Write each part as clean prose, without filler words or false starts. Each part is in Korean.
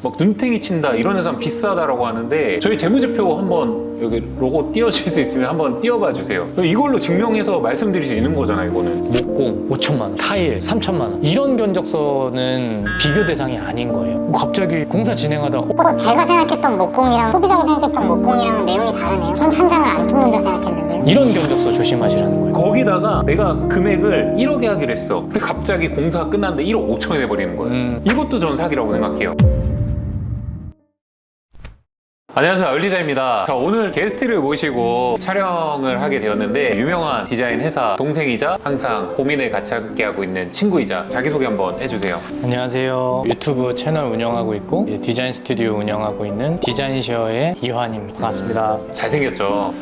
막 눈탱이 친다 이런 회사는 비싸다라고 하는데 저희 재무제표 한번 여기 로고 띄워줄 수 있으면 한번 띄워봐 주세요. 이걸로 증명해서 말씀드릴 수 있는 거잖아요. 이거는 목공 5천만 원, 타일 3천만 원 이런 견적서는 비교 대상이 아닌 거예요. 갑자기 공사 진행하다 제가 생각했던 목공이랑 소비자가 생각했던 목공이랑 내용이 다르네요. 전 천장을 안 뚫는다 생각했는데요. 이런 견적서 조심하시라는 거예요. 거기다가 내가 금액을 1억에 하기로 했어. 근데 갑자기 공사가 끝났는데 1억 5천이 돼버리는 거예요. 이것도 전 사기라고 생각해요. 안녕하세요, 얼리자입니다. 자, 오늘 게스트를 모시고 촬영을 하게 되었는데 유명한 디자인 회사 동생이자 항상 고민을 같이 함께 하고 있는 친구이자 자기소개 한번 해주세요. 안녕하세요. 유튜브 채널 운영하고 있고 디자인 스튜디오 운영하고 있는 디자인셔의 이환입니다. 반갑습니다. 잘생겼죠?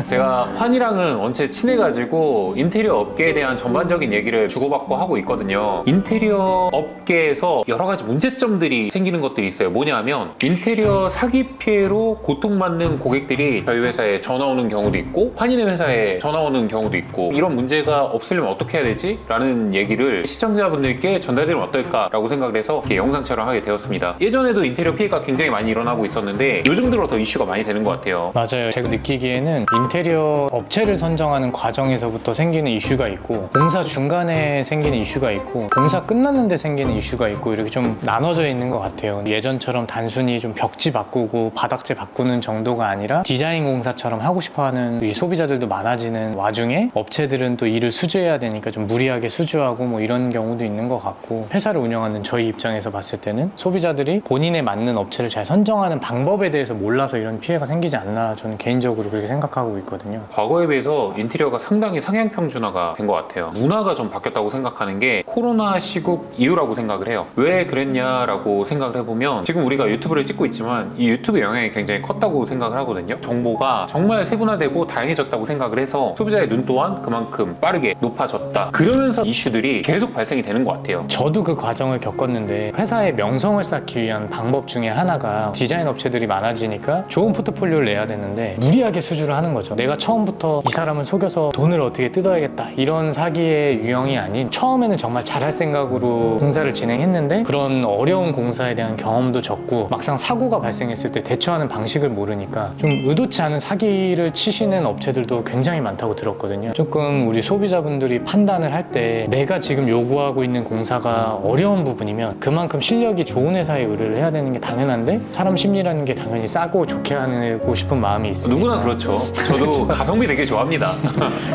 제가 환이랑은 원체 친해가지고 인테리어 업계에 대한 전반적인 얘기를 주고받고 하고 있거든요. 인테리어 업계에서 여러 가지 문제점들이 생기는 것들이 있어요. 뭐냐면 인테리어 사기 피해로 고통받는 고객들이 저희 회사에 전화 오는 경우도 있고 환인의 회사에 전화 오는 경우도 있고 이런 문제가 없으려면 어떻게 해야 되지? 라는 얘기를 시청자분들께 전달드리면 어떨까라고 생각을 해서 이렇게 영상 촬영하게 되었습니다. 예전에도 인테리어 피해가 굉장히 많이 일어나고 있었는데 요즘 들어 더 이슈가 많이 되는 것 같아요. 맞아요. 제가 느끼기에는 인테리어 업체를 선정하는 과정에서부터 생기는 이슈가 있고 공사 중간에 생기는 이슈가 있고 공사 끝났는데 생기는 이슈가 있고 이렇게 좀 나눠져 있는 것 같아요. 예전처럼 단순히 좀 벽지 바꾸고 바닥재 바꾸는 정도가 아니라 디자인 공사처럼 하고 싶어하는 이 소비자들도 많아지는 와중에 업체들은 또 일을 수주해야 되니까 좀 무리하게 수주하고 뭐 이런 경우도 있는 것 같고 회사를 운영하는 저희 입장에서 봤을 때는 소비자들이 본인에 맞는 업체를 잘 선정하는 방법에 대해서 몰라서 이런 피해가 생기지 않나 저는 개인적으로 그렇게 생각하고 있거든요. 과거에 비해서 인테리어가 상당히 상향평준화가 된 것 같아요. 문화가 좀 바뀌었다고 생각하는 게 코로나 시국 이후라고 생각을 해요. 왜 그랬냐라고 생각을 해보면 지금 우리가 유튜브를 찍고 있지만 이 유튜브 영향이 굉장히 컸다고 생각을 하거든요. 정보가 정말 세분화되고 다양해졌다고 생각을 해서 소비자의 눈 또한 그만큼 빠르게 높아졌다. 그러면서 이슈들이 계속 발생이 되는 것 같아요. 저도 그 과정을 겪었는데 회사의 명성을 쌓기 위한 방법 중에 하나가 디자인 업체들이 많아지니까 좋은 포트폴리오를 내야 되는데 무리하게 수주를 하는 거죠. 내가 처음부터 이 사람을 속여서 돈을 어떻게 뜯어야겠다 이런 사기의 유형이 아닌 처음에는 정말 잘할 생각으로 공사를 진행했는데 그런 어려운 공사에 대한 경험도 적고 막상 사고가 발생했을 때 대처하는 방식을 모르니까 좀 의도치 않은 사기를 치시는 업체들도 굉장히 많다고 들었거든요. 조금 우리 소비자분들이 판단을 할 때 내가 지금 요구하고 있는 공사가 어려운 부분이면 그만큼 실력이 좋은 회사에 의뢰를 해야 되는 게 당연한데 사람 심리라는 게 당연히 싸고 좋게 하고 싶은 마음이 있으니까 누구나 그렇죠. 저도 가성비 되게 좋아합니다.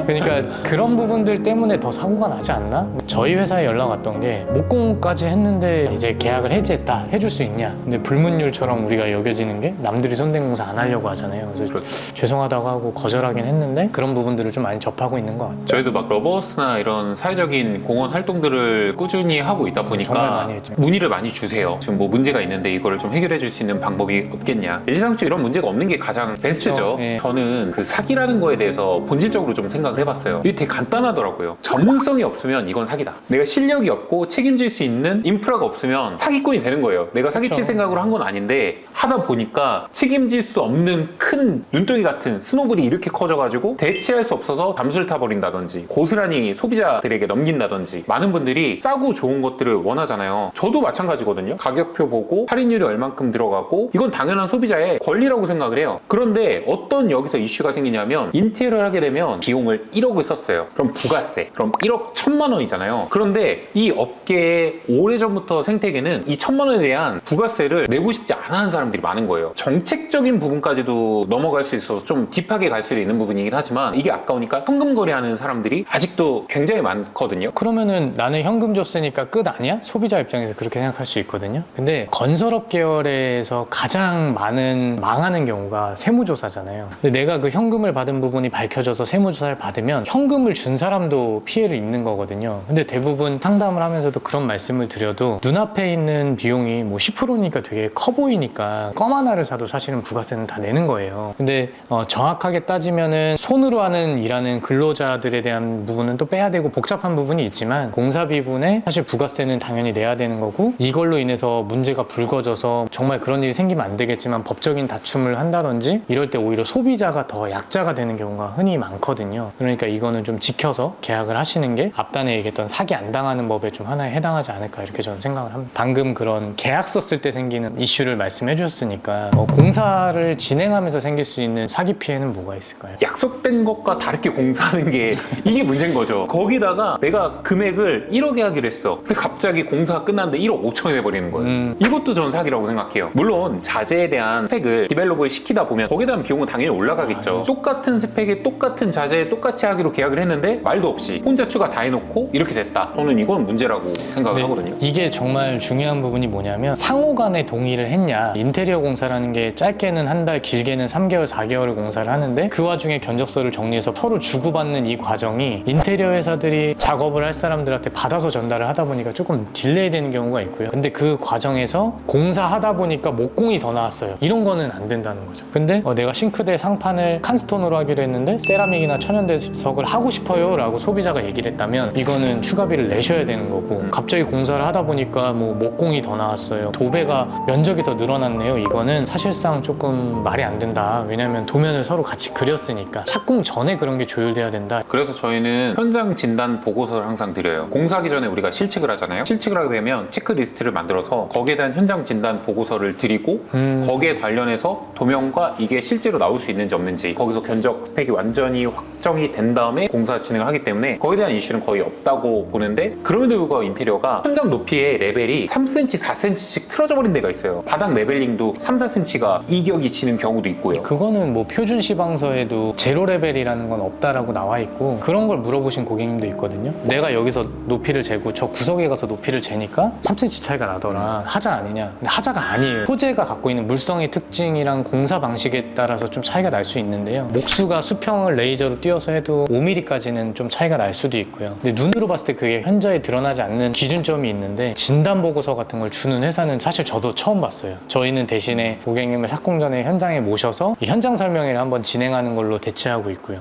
그러니까 그런 부분들 때문에 더 사고가 나지 않나? 저희 회사에 연락 왔던 게 목공까지 했는데 이제 계약을 해지했다 해줄 수 있냐? 근데 불문율처럼 우리가 여겨지는 게 남들이 손댄 공사 안 하려고 하잖아요. 그래서 그렇죠. 죄송하다고 하고 거절하긴 했는데 그런 부분들을 좀 많이 접하고 있는 것 같아요. 저희도 막 러버스나 이런 사회적인 공헌 활동들을 꾸준히 하고 있다 정말 보니까 많이 했죠. 문의를 많이 주세요. 지금 뭐 문제가 있는데 이거를 좀 해결해 줄 수 있는 방법이 없겠냐. 일상적으로 이런 문제가 없는 게 가장 베스트죠. 그렇죠. 예. 저는 그 사기라는 거에 대해서 본질적으로 좀 생각을 해봤어요. 이게 되게 간단하더라고요. 전문성이 없으면 이건 사기다. 내가 실력이 없고 책임질 수 있는 인프라가 없으면 사기꾼이 되는 거예요. 내가 사기칠 그렇죠. 생각으로 한 건 아닌데 하다 보니까 책임질 수 없는 큰 눈덩이 같은 스노볼이 이렇게 커져가지고 대체할 수 없어서 잠수를 타버린다든지 고스란히 소비자들에게 넘긴다든지 많은 분들이 싸고 좋은 것들을 원하잖아요. 저도 마찬가지거든요. 가격표 보고 할인율이 얼만큼 들어가고 이건 당연한 소비자의 권리라고 생각을 해요. 그런데 어떤 여기서 이슈가 생기냐면 인테리어를 하게 되면 비용을 1억을 썼어요. 그럼 부가세 그럼 1억 1,000만 원이잖아요. 그런데 이 업계의 오래전부터 생태계는 이 1,000만 원에 대한 부가세를 내고 싶지 않아 하는 사람들이 많은 거예요. 정책적인 부분까지도 넘어갈 수 있어서 좀 딥하게 갈 수도 있는 부분이긴 하지만 이게 아까우니까 현금 거래하는 사람들이 아직도 굉장히 많거든요. 그러면은 나는 현금 줬으니까 끝 아니야? 소비자 입장에서 그렇게 생각할 수 있거든요. 근데 건설업 계열에서 가장 많은 망하는 경우가 세무조사잖아요. 근데 내가 그 현금을 받은 부분이 밝혀져서 세무조사를 받으면 현금을 준 사람도 피해를 입는 거거든요. 근데 대부분 상담을 하면서도 그런 말씀을 드려도 눈앞에 있는 비용이 뭐 10%니까 되게 커 보이니까 껌 하나를 사도 사실은 부가세는 다 내는 거예요. 근데 정확하게 따지면은 손으로 하는 일하는 근로자들에 대한 부분은 또 빼야 되고 복잡한 부분이 있지만 공사비분에 사실 부가세는 당연히 내야 되는 거고, 이걸로 인해서 문제가 불거져서 정말 그런 일이 생기면 안 되겠지만 법적인 다툼을 한다든지 이럴 때 오히려 소비자가 더 약자가 되는 경우가 흔히 많거든요. 그러니까 이거는 좀 지켜서 계약을 하시는 게 앞단에 얘기했던 사기 안 당하는 법에 좀 하나에 해당하지 않을까 이렇게 저는 생각을 합니다. 방금 그런 계약 썼을 때 생기는 이슈를 말씀해 주셨으니까 공사를 진행하면서 생길 수 있는 사기 피해는 뭐가 있을까요? 약속된 것과 다르게 공사하는 게 이게 문제인 거죠. 거기다가 내가 금액을 1억에 하기로 했어. 근데 갑자기 공사가 끝났는데 1억 5천이 돼버리는 거예요. 이것도 저는 사기라고 생각해요. 물론 자재에 대한 스펙을 디벨롭을 시키다 보면 거기에 대한 비용은 당연히 올라가겠죠. 똑같은 스펙에 똑같은 자재에 똑같이 하기로 계약을 했는데 말도 없이 혼자 추가 다 해놓고 이렇게 됐다. 저는 이건 문제라고 생각을 네, 하거든요. 이게 정말 중요한 부분이 뭐냐면 상호 간에 동의를 했냐. 인테리어 공사라는 게 짧게는 한 달, 길게는 3개월, 4개월을 공사를 하는데 그 와중에 견적서를 정리해서 서로 주고받는 이 과정이 인테리어 회사들이 작업을 할 사람들한테 받아서 전달을 하다 보니까 조금 딜레이 되는 경우가 있고요. 근데 그 과정에서 공사하다 보니까 목공이 더 나왔어요. 이런 거는 안 된다는 거죠. 근데 내가 싱크대 상판을 칸스톤으로 하기로 했는데 세라믹이나 천연대석을 하고 싶어요 라고 소비자가 얘기를 했다면 이거는 추가비를 내셔야 되는 거고, 갑자기 공사를 하다 보니까 뭐 목공이 더 나왔어요, 도배가 면적이 더 늘어났네요, 이거는 사실상 조금 말이 안 된다. 왜냐면 도면을 서로 같이 그렸으니까 착공 전에 그런 게 조율돼야 된다. 그래서 저희는 현장 진단 보고서를 항상 드려요. 공사하기 전에 우리가 실측을 하잖아요. 실측을 하게 되면 체크리스트를 만들어서 거기에 대한 현장 진단 보고서를 드리고 거기에 관련해서 도면과 이게 실제로 나올 수 있는지 없는지, 거기서 견적 스펙이 완전히 확정이 된 다음에 공사 진행을 하기 때문에 거기에 대한 이슈는 거의 없다고 보는데, 그럼에도 불구하고 인테리어가 현장 높이의 레벨이 3cm, 4cm씩 틀어져 버린 데가 있어요. 바닥 레벨링도 3, 4cm가 이격이 지는 경우도 있고요. 그거는 뭐 표준 시방서에도 제로 레벨이라는 건 없다라고 나와 있고, 그런 걸 물어보신 고객님도 있거든요. 내가 여기서 높이를 재고 저 구석에 가서 높이를 재니까 3cm 차이가 나더라. 하자 아니냐? 근데 하자가 아니에요. 소재가 갖고 있는 물성의 특징이랑 공사 방식에 따라서 좀 차이가 날 수 있는데요. 목수가 수평을 레이저로 띄워서 해도 5mm까지는 좀 차이가 날 수도 있고요. 근데 눈으로 봤을 때 그게 현저히 드러나지 않는 기준점이 있는데, 진단 보고서 같은 걸 주는 회사는 사실 저도 처음 봤어요. 저희는 대신에 고객님을 착공 전에 현장에 모셔서 이 현장 설명회를 한번 진행하는 걸로 대체하고 있고요.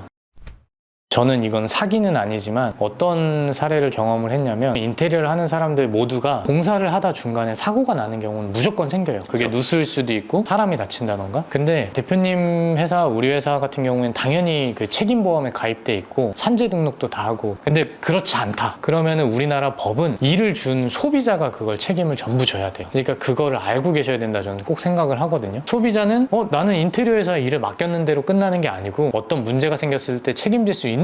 저는 이건 사기는 아니지만 어떤 사례를 경험을 했냐면, 인테리어를 하는 사람들 모두가 공사를 하다 중간에 사고가 나는 경우는 무조건 생겨요. 그게 누수일 수도 있고 사람이 다친다던가. 근데 대표님 회사, 우리 회사 같은 경우에는 당연히 그 책임보험에 가입돼 있고 산재 등록도 다 하고, 근데 그렇지 않다 그러면은 우리나라 법은 일을 준 소비자가 그걸 책임을 전부 져야 돼요. 그러니까 그거를 알고 계셔야 된다, 저는 꼭 생각을 하거든요. 소비자는 나는 인테리어 회사 일을 맡겼는 대로 끝나는 게 아니고 어떤 문제가 생겼을 때 책임질 수 있는지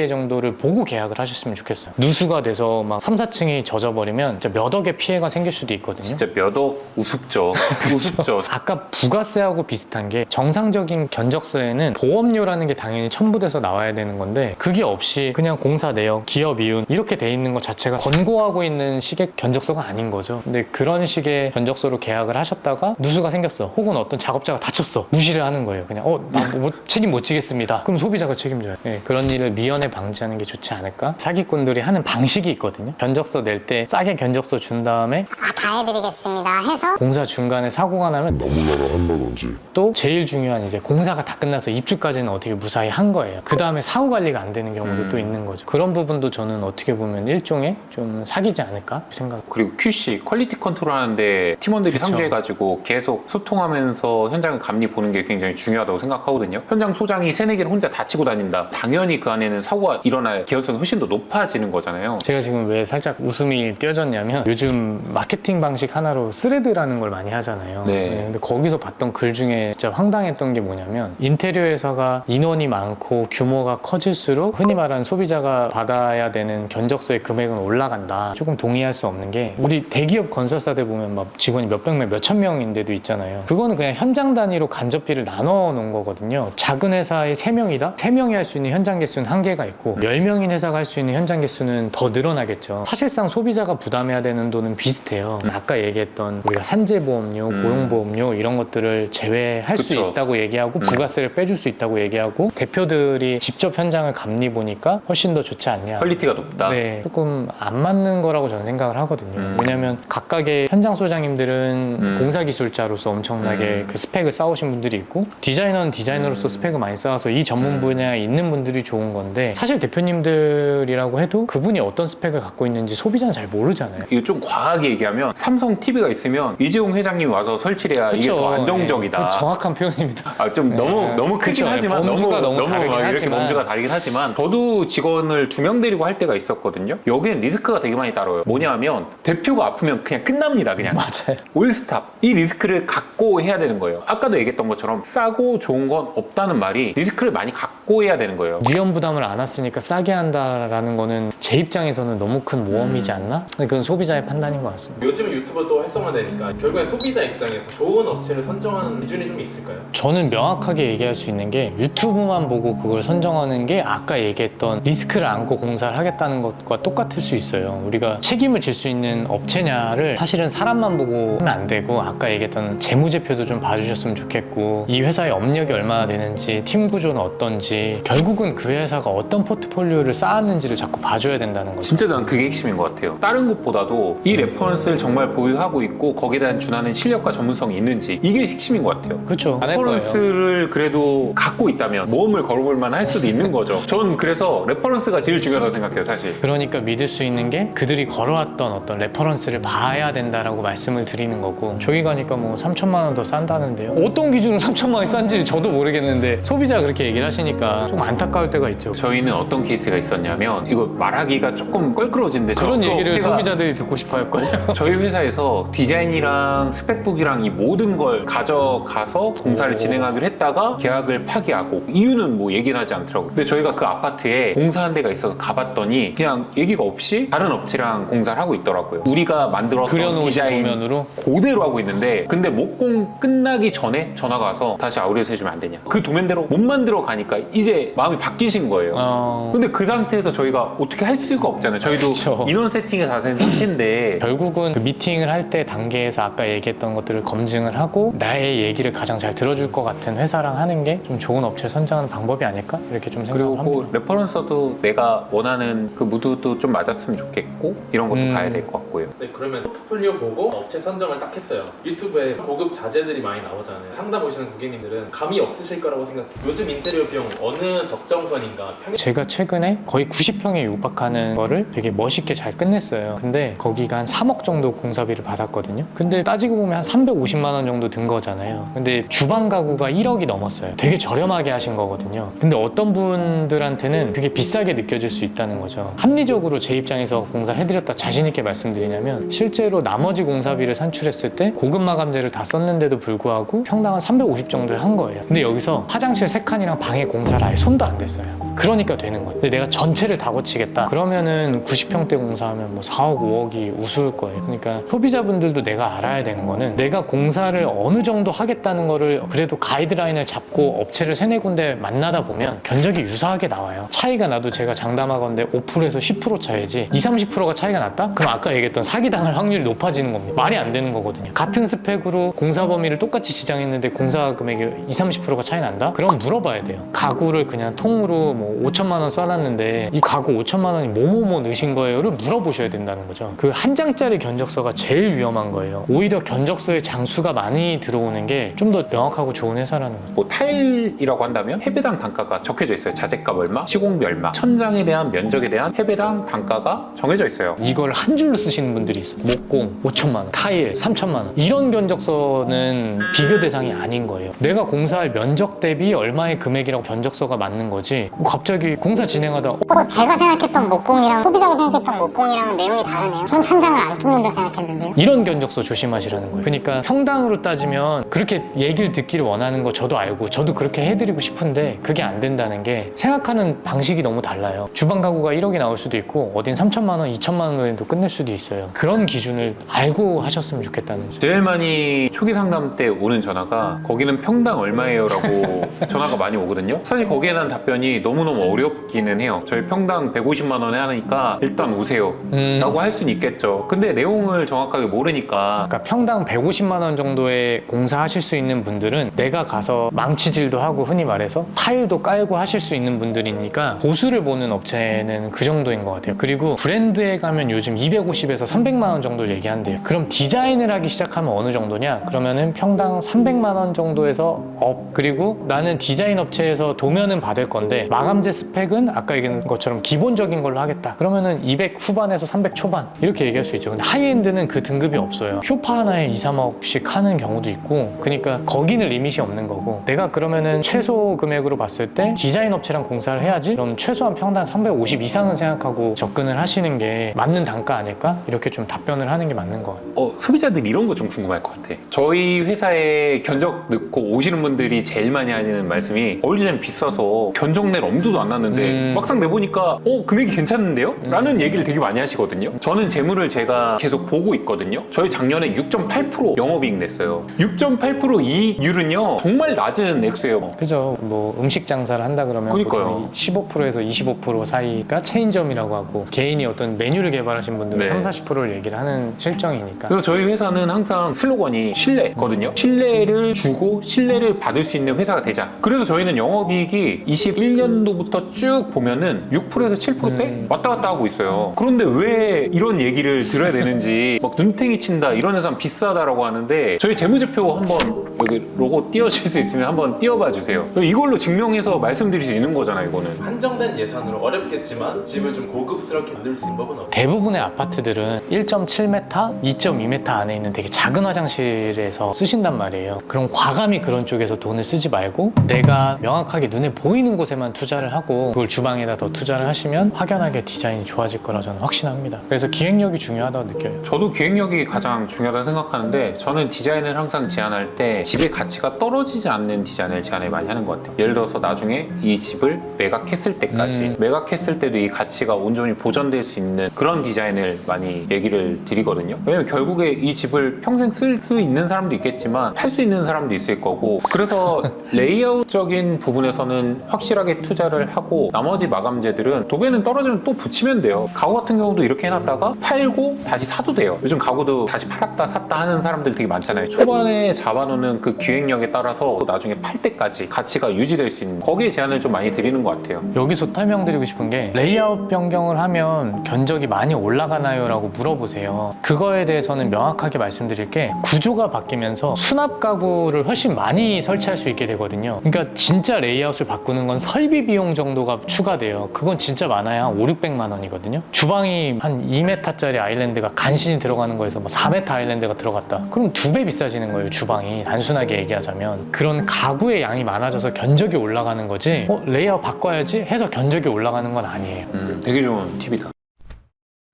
정도를 보고 계약을 하셨으면 좋겠어요. 누수가 돼서 막 3, 4층이 젖어버리면 진짜 몇 억의 피해가 생길 수도 있거든요. 진짜 몇 억 우습죠. 우습죠. 아까 부가세하고 비슷한 게, 정상적인 견적서에는 보험료라는 게 당연히 첨부돼서 나와야 되는 건데 그게 없이 그냥 공사 내역, 기업 이윤 이렇게 돼 있는 것 자체가 권고하고 있는 식의 견적서가 아닌 거죠. 근데 그런 식의 견적서로 계약을 하셨다가 누수가 생겼어, 혹은 어떤 작업자가 다쳤어, 무시를 하는 거예요. 그냥 나 책임 못 지겠습니다. 그럼 소비자가 책임져요. 네, 그런 일을 미연에 방지하는 게 좋지 않을까? 사기꾼들이 하는 방식이 있거든요. 견적서 낼 때 싸게 견적서 준 다음에 다 해드리겠습니다 해서 공사 중간에 사고가 나면 나무라라 한다든지. 또 제일 중요한 이제 공사가 다 끝나서 입주까지는 어떻게 무사히 한 거예요. 그 다음에 사후 관리가 안 되는 경우도 또 있는 거죠. 그런 부분도 저는 어떻게 보면 일종의 좀 사기지 않을까 생각. 그리고 QC, 퀄리티 컨트롤 하는데 팀원들이 그쵸. 상주해가지고 계속 소통하면서 현장을 감리 보는 게 굉장히 중요하다고 생각하거든요. 현장 소장이 새네 개를 혼자 다 치고 다닌다. 당연히 그 안에는 사고가 일어날 개연성이 훨씬 더 높아지는 거잖아요. 제가 지금 왜 살짝 웃음이 띄어졌냐면, 요즘 마케팅 방식 하나로 스레드라는 걸 많이 하잖아요. 네. 근데 거기서 봤던 글 중에 진짜 황당했던 게 뭐냐면, 인테리어 회사가 인원이 많고 규모가 커질수록 흔히 말하는 소비자가 받아야 되는 견적서의 금액은 올라간다. 조금 동의할 수 없는 게, 우리 대기업 건설사들 보면 막 직원이 몇백 명, 몇천 명인데도 있잖아요. 그거는 그냥 현장 단위로 간접비를 나눠 놓은 거거든요. 작은 회사에 3명이다? 3명이 할 수 있는 현장 개수는 한계가 있고 10명인 회사가 할 수 있는 현장 개수는 더 늘어나겠죠. 사실상 소비자가 부담해야 되는 돈은 비슷해요. 아까 얘기했던 우리가 산재보험료, 고용보험료 이런 것들을 제외할 수 그쵸. 있다고 얘기하고 부가세를 빼줄 수 있다고 얘기하고 대표들이 직접 현장을 감리 보니까 훨씬 더 좋지 않냐. 퀄리티가 높다. 네, 조금 안 맞는 거라고 저는 생각을 하거든요. 왜냐하면 각각의 현장 소장님들은 공사 기술자로서 엄청나게 그 스펙을 쌓으신 분들이 있고 디자이너는 디자이너로서 스펙을 많이 쌓아서 이 전문 분야에 있는 분들이 좋은 건데 사실 대표님들이라고 해도 그분이 어떤 스펙을 갖고 있는지 소비자는 잘 모르잖아요. 이거 좀 과하게 얘기하면 삼성 TV가 있으면 이재용 회장님이 와서 설치를 해야 이게 더 안정적이다. 네, 그 정확한 표현입니다. 좀 너무 크긴 그쵸. 하지만 범주가 너무 막 다르긴 이렇게 하지만. 범주가 다르긴 하지만 저도 직원을 2명 데리고 할 때가 있었거든요. 여기엔 리스크가 되게 많이 따라요. 뭐냐면 대표가 아프면 그냥 끝납니다. 그냥 맞아요. 올스탑. 이 리스크를 갖고 해야 되는 거예요. 아까도 얘기했던 것처럼 싸고 좋은 건 없다는 말이 리스크를 많이 갖고 해야 되는 거예요. 위험 부담을 안 왔으니까 싸게 한다라는 거는 제 입장에서는 너무 큰 모험이지 않나? 그건 소비자의 판단인 것 같습니다. 요즘 유튜버 또 활성화되니까 결국엔 소비자 입장에서 좋은 업체를 선정하는 기준이 좀 있을까요? 저는 명확하게 얘기할 수 있는 게 유튜브만 보고 그걸 선정하는 게 아까 얘기했던 리스크를 안고 공사를 하겠다는 것과 똑같을 수 있어요. 우리가 책임을 질 수 있는 업체냐를 사실은 사람만 보고 하면 안 되고 아까 얘기했던 재무제표도 좀 봐주셨으면 좋겠고 이 회사의 업력이 얼마나 되는지 팀 구조는 어떤지 결국은 그 회사가 어떤 포트폴리오를 쌓았는지를 자꾸 봐줘야 된다는 거죠. 진짜 난 그게 핵심인 것 같아요. 다른 것보다도 이 레퍼런스를 정말 보유하고 있고 거기에 대한 준하는 실력과 전문성이 있는지 이게 핵심인 것 같아요. 그렇죠. 안 할 거예요. 레퍼런스를 그래도 갖고 있다면 모험을 걸어볼 만할 수도 있는 거죠. 전 그래서 레퍼런스가 제일 중요하다고 생각해요, 사실. 그러니까 믿을 수 있는 게 그들이 걸어왔던 어떤 레퍼런스를 봐야 된다라고 말씀을 드리는 거고 저기 가니까 뭐 3천만 원 더 싼다는데요. 어떤 기준으로 3천만 원이 싼지 저도 모르겠는데 소비자가 그렇게 얘기를 하시니까 좀 안타까울 때가 있죠. 저희는 어떤 케이스가 있었냐면 이거 말하기가 조금 껄끄러워지는데 그런 저 얘기를 업체가 소비자들이 듣고 싶어 할 거예요. 저희 회사에서 디자인이랑 스펙북이랑 이 모든 걸 가져가서 공사를 진행하기로 했다가 계약을 파기하고 이유는 뭐 얘기를 하지 않더라고요. 근데 저희가 그 아파트에 공사한 데가 있어서 가봤더니 그냥 얘기가 없이 다른 업체랑 공사를 하고 있더라고요. 우리가 만들었던 그려놓으신 디자인 도면으로 그대로 하고 있는데 근데 목공 끝나기 전에 전화가 와서 다시 아우디오에서 해주면 안 되냐. 그 도면대로 못 만들어 가니까 이제 마음이 바뀌신 거예요. 근데 그 상태에서 저희가 어떻게 할 수가 없잖아요. 저희도 그쵸. 인원 세팅을 다 된 상태인데 결국은 그 미팅을 할 때 단계에서 아까 얘기했던 것들을 검증을 하고 나의 얘기를 가장 잘 들어줄 것 같은 회사랑 하는 게 좀 좋은 업체 선정하는 방법이 아닐까? 이렇게 좀 생각을 그리고 합니다. 레퍼런서도 내가 원하는 그 무드도 좀 맞았으면 좋겠고 이런 것도 봐야 될 것 같고요. 네, 그러면 포트폴리오 보고 업체 선정을 딱 했어요. 유튜브에 고급 자재들이 많이 나오잖아요. 상담 오시는 고객님들은 감이 없으실 거라고 생각해요. 요즘 인테리어 비용 어느 적정선인가? 제가 최근에 거의 90평에 육박하는 거를 되게 멋있게 잘 끝냈어요. 근데 거기가 한 3억 정도 공사비를 받았거든요. 근데 따지고 보면 한 350만 원 정도 든 거잖아요. 근데 주방 가구가 1억이 넘었어요. 되게 저렴하게 하신 거거든요. 근데 어떤 분들한테는 그게 비싸게 느껴질 수 있다는 거죠. 합리적으로 제 입장에서 공사를 해드렸다 자신 있게 말씀드리냐면 실제로 나머지 공사비를 산출했을 때 고급 마감재를 다 썼는데도 불구하고 평당 한 350 정도에 한 거예요. 근데 여기서 화장실 3칸이랑 방에 공사를 아예 손도 안 댔어요. 그러니까 되는 거예요. 근데 내가 전체를 다 고치겠다. 그러면은 90평대 공사하면 뭐 4억, 5억이 우스울 거예요. 그러니까 소비자분들도 내가 알아야 되는 거는 내가 공사를 어느 정도 하겠다는 거를 그래도 가이드라인을 잡고 업체를 3-4군데 만나다 보면 견적이 유사하게 나와요. 차이가 나도 제가 장담하건대 5%에서 10% 차이지 20-30%가 차이가 났다? 그럼 아까 얘기했던 사기당할 확률이 높아지는 겁니다. 말이 안 되는 거거든요. 같은 스펙으로 공사 범위를 똑같이 지정했는데 공사 금액이 20-30%가 차이 난다? 그럼 물어봐야 돼요. 가구를 그냥 통으로 뭐 5천만 원 써놨는데 이 가구 5천만 원이 뭐뭐뭐 넣으신 거예요를 물어보셔야 된다는 거죠. 그 한 장짜리 견적서가 제일 위험한 거예요. 오히려 견적서에 장수가 많이 들어오는 게 좀 더 명확하고 좋은 회사라는 거죠. 뭐 타일이라고 한다면 해배당 단가가 적혀져 있어요. 자재값 얼마, 시공비 얼마, 천장에 대한 면적에 대한 해배당 단가가 정해져 있어요. 이걸 한 줄로 쓰시는 분들이 있어요. 목공 5천만 원, 타일 3천만 원. 이런 견적서는 비교 대상이 아닌 거예요. 내가 공사할 면적 대비 얼마의 금액이라고 견적서가 맞는 거지. 갑자기 공사 진행하다 제가 생각했던 목공이랑 소비자가 생각했던 목공이랑은 내용이 다르네요. 전 천장을 안 뚫는다 생각했는데요. 이런 견적서 조심하시라는 거예요. 그러니까 평당으로 따지면 그렇게 얘기를 듣기를 원하는 거 저도 알고 저도 그렇게 해드리고 싶은데 그게 안 된다는 게 생각하는 방식이 너무 달라요. 주방 가구가 1억이 나올 수도 있고 어딘 3천만 원, 2천만 원에도 끝낼 수도 있어요. 그런 기준을 알고 하셨으면 좋겠다는 거죠. 제일 많이 초기 상담 때 오는 전화가 거기는 평당 얼마예요? 라고 전화가 많이 오거든요. 사실 거기에 대한 답변이 너무 너무너무 어렵기는 해요. 저희 평당 150만 원에 하니까 일단 오세요 라고 할 수는 있겠죠. 근데 내용을 정확하게 모르니까. 그러니까 평당 150만 원 정도의 공사하실 수 있는 분들은 내가 가서 망치질도 하고 흔히 말해서 타일도 깔고 하실 수 있는 분들이니까 보수를 보는 업체는 그 정도인 것 같아요. 그리고 브랜드에 가면 요즘 250에서 300만 원 정도를 얘기한대요. 그럼 디자인을 하기 시작하면 어느 정도냐? 그러면은 평당 300만 원 정도에서 업. 그리고 나는 디자인 업체에서 도면은 받을 건데 마감재 스펙은 아까 얘기한 것처럼 기본적인 걸로 하겠다. 그러면은 200 후반에서 300 초반 이렇게 얘기할 수 있죠. 근데 하이엔드는 그 등급이 없어요. 쇼파 하나에 2, 3억씩 하는 경우도 있고, 그러니까 거기는 리밋이 없는 거고, 내가 그러면은 최소 금액으로 봤을 때 디자인 업체랑 공사를 해야지? 그럼 최소한 평당 350 이상은 생각하고 접근을 하시는 게 맞는 단가 아닐까? 이렇게 좀 답변을 하는 게 맞는 것 같아요. 소비자들 이런 거 좀 궁금할 것 같아. 저희 회사에 견적 넣고 오시는 분들이 제일 많이 하는 말씀이 오일 디자인 비싸서 견적 낼 엄두도 안 났는데 막상 내보니까 금액이 괜찮은데요? 라는 얘기를 되게 많이 하시거든요. 저는 재물을 제가 계속 보고 있거든요. 저희 작년에 6.8% 영업이익 냈어요. 6.8% 이익률은요 정말 낮은 액수예요. 그죠. 뭐 음식 장사를 한다 그러면 그러니까요. 보통 15%에서 25% 사이가 체인점이라고 하고, 개인이 어떤 메뉴를 개발하신 분들은 네. 30-40%를 얘기를 하는 실정이니까. 그래서 저희 회사는 항상 슬로건이 신뢰거든요. 신뢰를 주고 신뢰를 받을 수 있는 회사가 되자. 그래서 저희는 영업이익이 21년도부터 쭉 보면은 6%에서 7%대 왔다 갔다 하고 있어요. 그런데 왜 이런 얘기를 들어야 되는지 막 눈탱이 친다, 이런 회사는 비싸다라고 하는데, 저희 재무제표 한번 여기 로고 띄워줄 수 있으면 한번 띄워봐 주세요. 이걸로 증명해서 말씀드릴 수 있는 거잖아요, 이거는. 한정된 예산으로 어렵겠지만 집을 좀 고급스럽게 만들 수 있는 법은 없어요. 대부분의 아파트들은 1.7m, 2.2m 안에 있는 되게 작은 화장실에서 쓰신단 말이에요. 그럼 과감히 그런 쪽에서 돈을 쓰지 말고 내가 명확하게 눈에 보이는 곳에만 투자를 하고 그걸 주방에다 더 투자를 하시면 확연하게 디자인이 좋아질 거라 저는 확신합니다. 그래서 기획력이 중요하다고 느껴요. 저도 기획력이 가장 중요하다고 생각하는데, 저는 디자인을 항상 제안할 때 집의 가치가 떨어지지 않는 디자인을 제안을 많이 하는 것 같아요. 예를 들어서 나중에 이 집을 매각했을 때까지 매각했을 때도 이 가치가 온전히 보존될 수 있는 그런 디자인을 많이 얘기를 드리거든요. 왜냐면 결국에 이 집을 평생 쓸 수 있는 사람도 있겠지만 팔 수 있는 사람도 있을 거고, 그래서 레이아웃적인 부분에서는 확실하게 투자를 하고 나머지 마감재들은 도배는 떨어지면 또 붙이면 돼요. 가구 같은 경우도 이렇게 해놨다가 팔고 다시 사도 돼요. 요즘 가구도 다시 팔았다 샀다 하는 사람들 되게 많잖아요. 초반에 잡아놓는 그 기획력에 따라서 나중에 팔 때까지 가치가 유지될 수 있는, 거기에 제안을 좀 많이 드리는 것 같아요. 여기서 설명드리고 싶은 게, 레이아웃 변경을 하면 견적이 많이 올라가나요? 라고 물어보세요. 그거에 대해서는 명확하게 말씀드릴 게, 구조가 바뀌면서 수납 가구를 훨씬 많이 설치할 수 있게 되거든요. 그러니까 진짜 레이아웃을 바꾸는 건 설비 비용 정도가 추가돼요. 그건 진짜 많아야 한 500~600만 원이거든요. 주방이 한 2m짜리 아일랜드가 간신히 들어가는 거에서 뭐 4m 아일랜드가 들어갔다. 그럼 2배 비싸지는 거예요, 주방이. 단순하게 얘기하자면. 그런 가구의 양이 많아져서 견적이 올라가는 거지, 레이아웃 바꿔야지 해서 견적이 올라가는 건 아니에요. 되게 좋은 팁이다.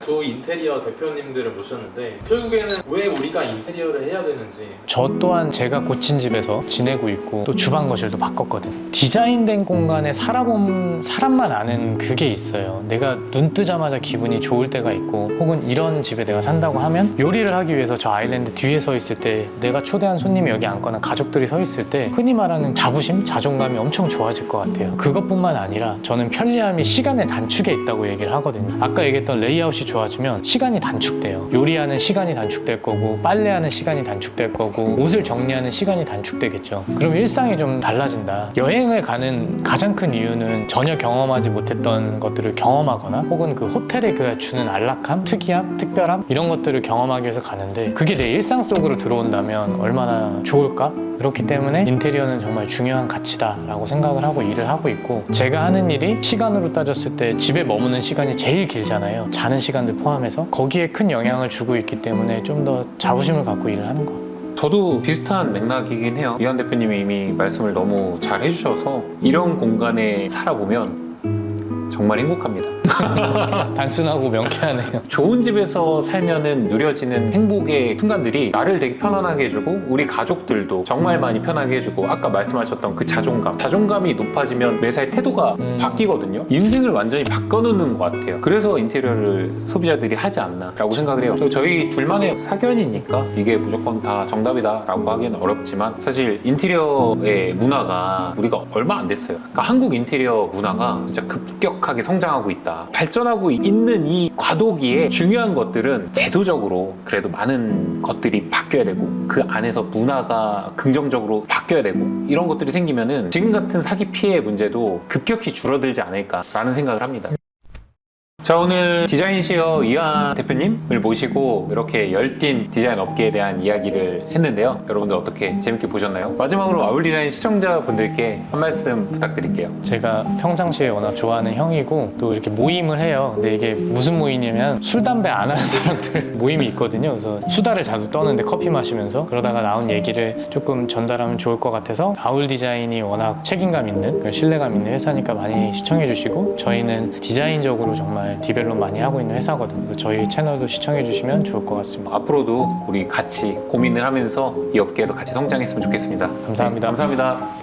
두 인테리어 대표님들을 모셨는데 결국에는 왜 우리가 인테리어를 해야 되는지. 저 또한 제가 고친 집에서 지내고 있고 또 주방 거실도 바꿨거든. 디자인된 공간에 살아본 사람만 아는 그게 있어요. 내가 눈 뜨자마자 기분이 좋을 때가 있고, 혹은 이런 집에 내가 산다고 하면 요리를 하기 위해서 저 아일랜드 뒤에 서 있을 때, 내가 초대한 손님이 여기 앉거나 가족들이 서 있을 때 흔히 말하는 자부심, 자존감이 엄청 좋아질 것 같아요. 그것뿐만 아니라 저는 편리함이 시간의 단축에 있다고 얘기를 하거든요. 아까 얘기했던 레이아웃이 좋아지면 시간이 단축돼요. 요리하는 시간이 단축될 거고, 빨래하는 시간이 단축될 거고, 옷을 정리하는 시간이 단축되겠죠. 그럼 일상이 좀 달라진다. 여행을 가는 가장 큰 이유는 전혀 경험하지 못했던 것들을 경험하거나, 혹은 그 호텔에 그 주는 안락함, 특이함, 특별함, 이런 것들을 경험하기 위해서 가는데, 그게 내 일상 속으로 들어온다면 얼마나 좋을까? 그렇기 때문에 인테리어는 정말 중요한 가치다라고 생각을 하고 일을 하고 있고, 제가 하는 일이 시간으로 따졌을 때 집에 머무는 시간이 제일 길잖아요. 자는 시간들 포함해서. 거기에 큰 영향을 주고 있기 때문에 좀 더 자부심을 갖고 일을 하는 것 같아요. 저도 비슷한 맥락이긴 해요. 이한 대표님이 이미 말씀을 너무 잘 해주셔서, 이런 공간에 살아보면 정말 행복합니다. 단순하고 명쾌하네요. 좋은 집에서 살면은 누려지는 행복의 순간들이 나를 되게 편안하게 해주고 우리 가족들도 정말 많이 편하게 해주고 아까 말씀하셨던 그 자존감이 높아지면 매사에 태도가 바뀌거든요. 인생을 완전히 바꿔놓는 것 같아요. 그래서 인테리어를 소비자들이 하지 않나 라고 생각을 해요. 저희 둘만의 사견이니까 이게 무조건 다 정답이다 라고 하기는 어렵지만 사실 인테리어의 문화가 우리가 얼마 안 됐어요. 그러니까 한국 인테리어 문화가 진짜 급격하게 성장하고 있다. 발전하고 있는 이 과도기에 중요한 것들은 제도적으로 그래도 많은 것들이 바뀌어야 되고 그 안에서 문화가 긍정적으로 바뀌어야 되고 이런 것들이 생기면은 지금 같은 사기 피해 문제도 급격히 줄어들지 않을까라는 생각을 합니다. 자, 오늘 디자인시어 이한 대표님을 모시고 이렇게 열띤 디자인 업계에 대한 이야기를 했는데요. 여러분들 어떻게 재밌게 보셨나요? 마지막으로 아울디자인 시청자분들께 한 말씀 부탁드릴게요. 제가 평상시에 워낙 좋아하는 형이고 또 이렇게 모임을 해요. 근데 이게 무슨 모임이냐면 술, 담배 안 하는 사람들 모임이 있거든요. 그래서 수다를 자주 떠는데 커피 마시면서 그러다가 나온 얘기를 조금 전달하면 좋을 것 같아서 아울 디자인이 워낙 책임감 있는 신뢰감 있는 회사니까 많이 시청해 주시고 저희는 디자인적으로 정말 디벨롭 많이 하고 있는 회사거든요. 그래서 저희 채널도 시청해 주시면 좋을 것 같습니다. 앞으로도 우리 같이 고민을 하면서 이 업계에서 같이 성장했으면 좋겠습니다. 감사합니다. 네, 감사합니다.